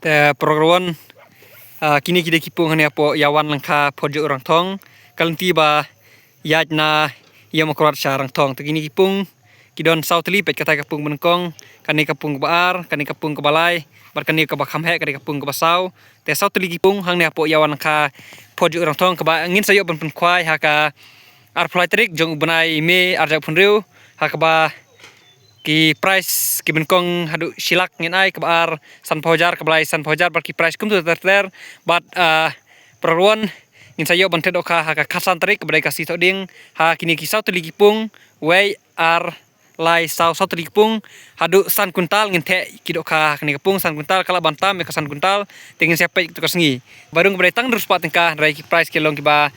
Te program kini kita kipung hanya po yawan langka pojok orang tong kalau tiba yajna ia makroat sarang tong tegini kipung kidon sautli pet kata kapung menengkong kani kapung kebaar kani kapung kebalai bar kani ke bakam he kani kapung kebasau te sautli kipung hang ne po yawan langka pojok orang tong keba ngin sayo ben kwai haka ar flightrik jong benai me arjak punriu hakaba ki price ki benkong hadu silak ngin ai kebar san pojar kebalai san pojar bar ki price kum tu ter but perluan ngin sayo ban tedoka haka kasan terik kebalai kasih toding ha kini ki sau teli kipung wei ar lai sau teli kipung hadu san kuntal ngin te kidoka kini kipung san kuntal kala bantam me san kuntal tingin siapa itu kasengi baru kebalai tang terus patengka rai ki price kelong ki ba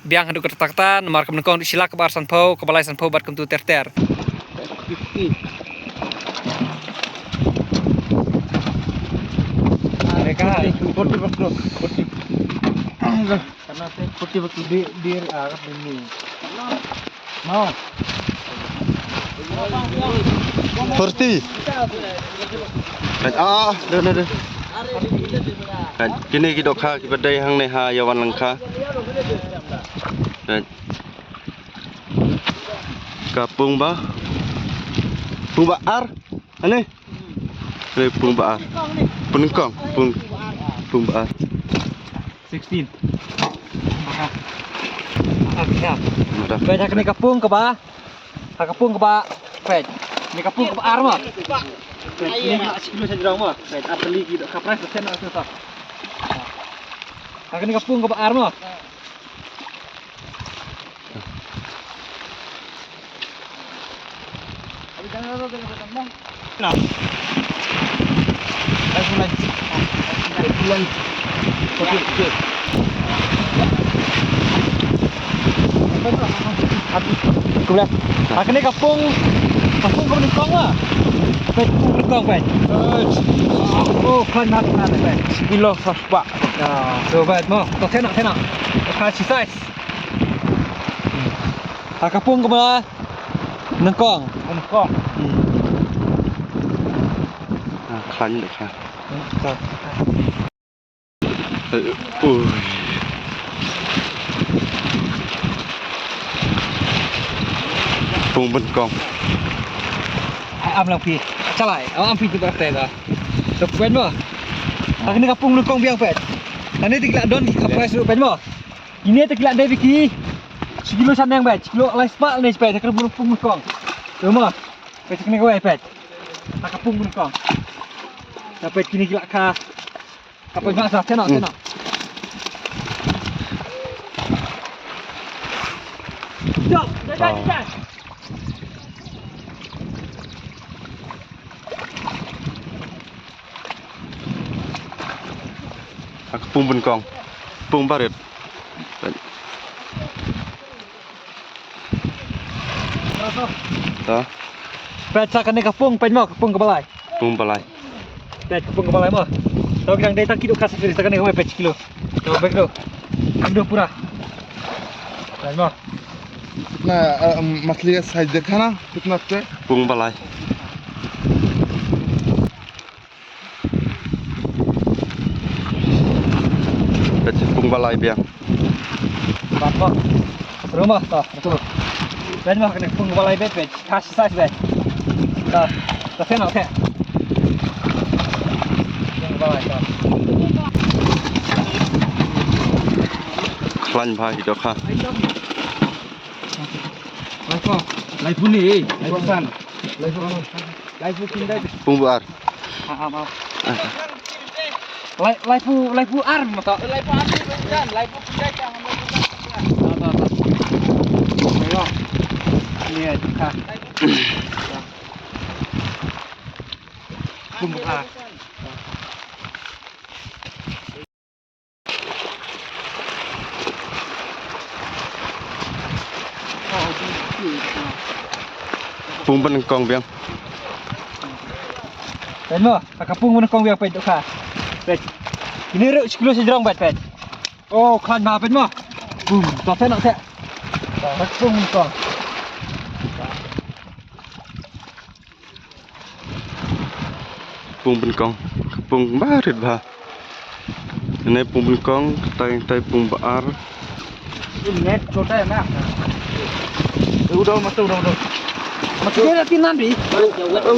biang hadu ketaktan mar kebenkong silak kebar san po kebalai san po bar kum tu ter 50. Mereka 40 waktu 40. Karena saya 40 waktu di arah ini. Mau. 40. Dah. Kini kita kah kita day hang neha yawan langka. Kapung ba? Pung baar, ane? Ini pung baar, penengkong, pung baar. 16. Maka. Baca kini kapung ke ba? Kapung ke ba? Baik. Ini kapung ke baar mah. Ini nak sekilo saja dong mah. Baik. Asli kita kapres persen atau tak? Kini kapung ke baar mah. Nah, bulan, akhirnya kapung menengkong lah, menengkong baik. Oh, kan mati, kilo pak. Coba mau, tenak, kasih size. Kapung kemana? Menengkong. Khan được ha. Pung bên con. Am lang pi. Salai. Am pi tu berarti dah. So pen mo. Ini kapung nengkong biang pet. Tadi tiga don di kapres lu pen mo. Ini tiga deh biki. Sekilo sana yang baik. Sekilo lais pak nih pet. Kerja pung nengkong. Tu mo. Pet kena kau pet. Kapung nengkong. Dapat kini gila kah? Kapal mak sah, tenok. Jom, jajan. Aku pung bên con, pung baret. Đó. Pet sah kena kapung, pet mau kapung kebalai. Pung balai. Pet kapung kebalai mah. Tahu kita datang kilo kasih dari sekarang kau pet kilo. Tahu baik tu. Ambil pura. Pet mah. ना मछली का साइज देखा ना कितना अच्छा है Pung balai. Pung balai biang. Pet mah. Rumah tak. Betul. Pet mah kena kapung kebalai pet. Kasih size pet. Dah. Dah tenok. Klan pha kita kah. Lai pun ni, lai pesan, lai pun kindai. Pung baar. Maaf. Lai pu arm atau? Lai pu arm bukan, lai pu kindai jangan lai pu. Ayo, ni ada. Pung baar. Pung bên con biang. Pet mo, kapung menengkong biang pet tu kah. Pet. Ini ruk sekilo sejerong pet. Oh, kan ma pet mo. Tak nak. Kapung menengkong. pung bên con pung ba rệt ba này pung bên con tay tay pung bar Net छोटा है ना उड़ो मछली रहती ना भी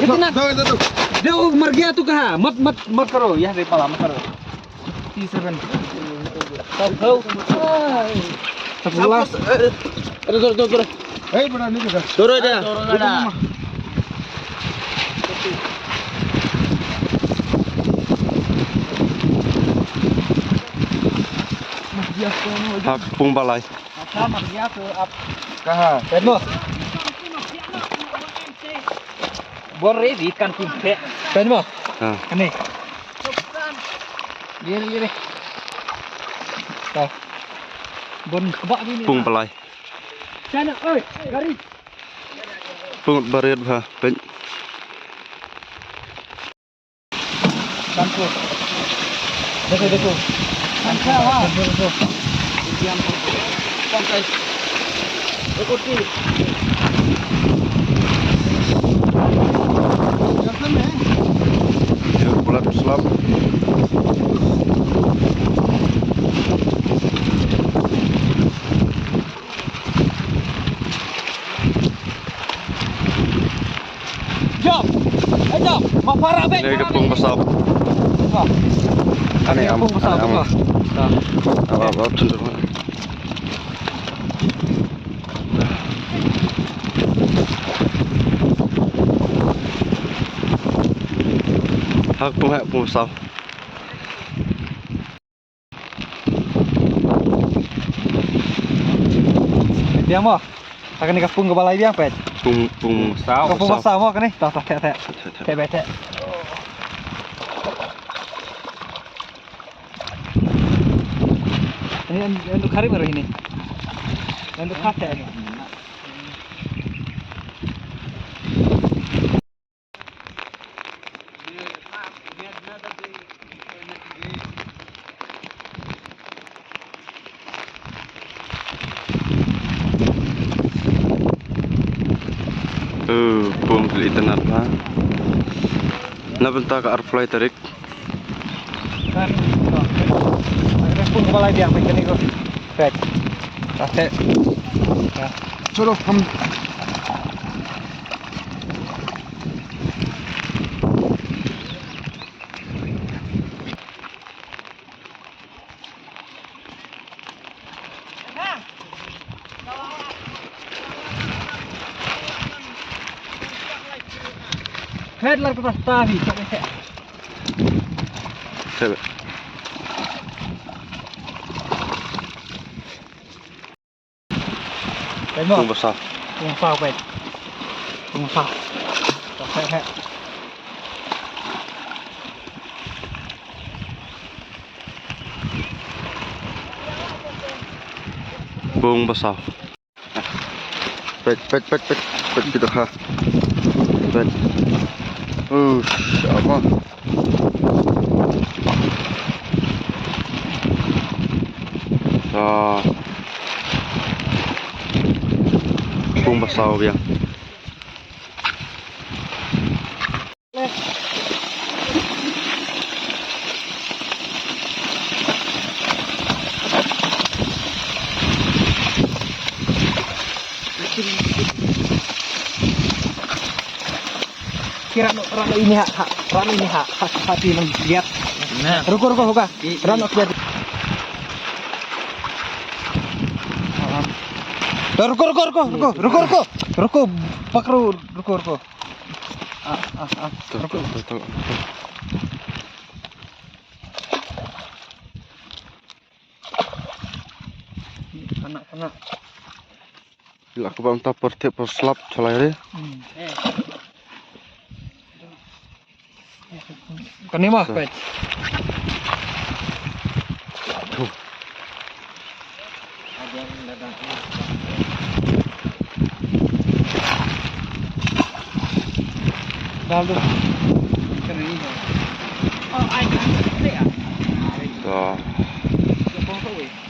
कितना देखो मर गया तू कहाँ मत करो यहाँ से पला मत करो 37 Turun. Hei, benar ni juga. Turun dia. hak pung balai Kaha. Pedmo. Bon ready kan kumpe. Pedmo. ah Ini. Gini. Tuh. Bon kebak ini. pung balai Sana, oi, garis. pung baret ba pen Campur. Dekho. Angka wah. Diam santai. Ikuti. ya bulat selap Jom. Jom. Mau parah be. ini kepung besar aneh am Kepung besar am apa? apa cenderung hak pung besar Dia mau. Akan dikepung ke balai dia pet. pung sao Kepung besar mau kan ni? Tak. Teh. Ini untuk hari baru ini. Untuk kata ini. pung beli tenar ba na benta ka airfly tarik Kan. Kepung ke balai dia pet ni ko. Pet. Teh. Chalo, हम Head lar ke tahi. Sebe. Pedmo. pung besar Pung sao pet. Pung sao. Teh. pung besar pet gitu ha pet apa pung besar dia Kira rano ini hati nang lihat. Nah. Ruko hoka. Rano lihat. Ruko. Pakru ruko. Tuh. Anak-anak. Bila aku bang tapor tiap slap colai deh. Kan ni mah pet. Tuh. Dal tu. Kan ni. Oh, ai kan. Tuh. Kepung tu.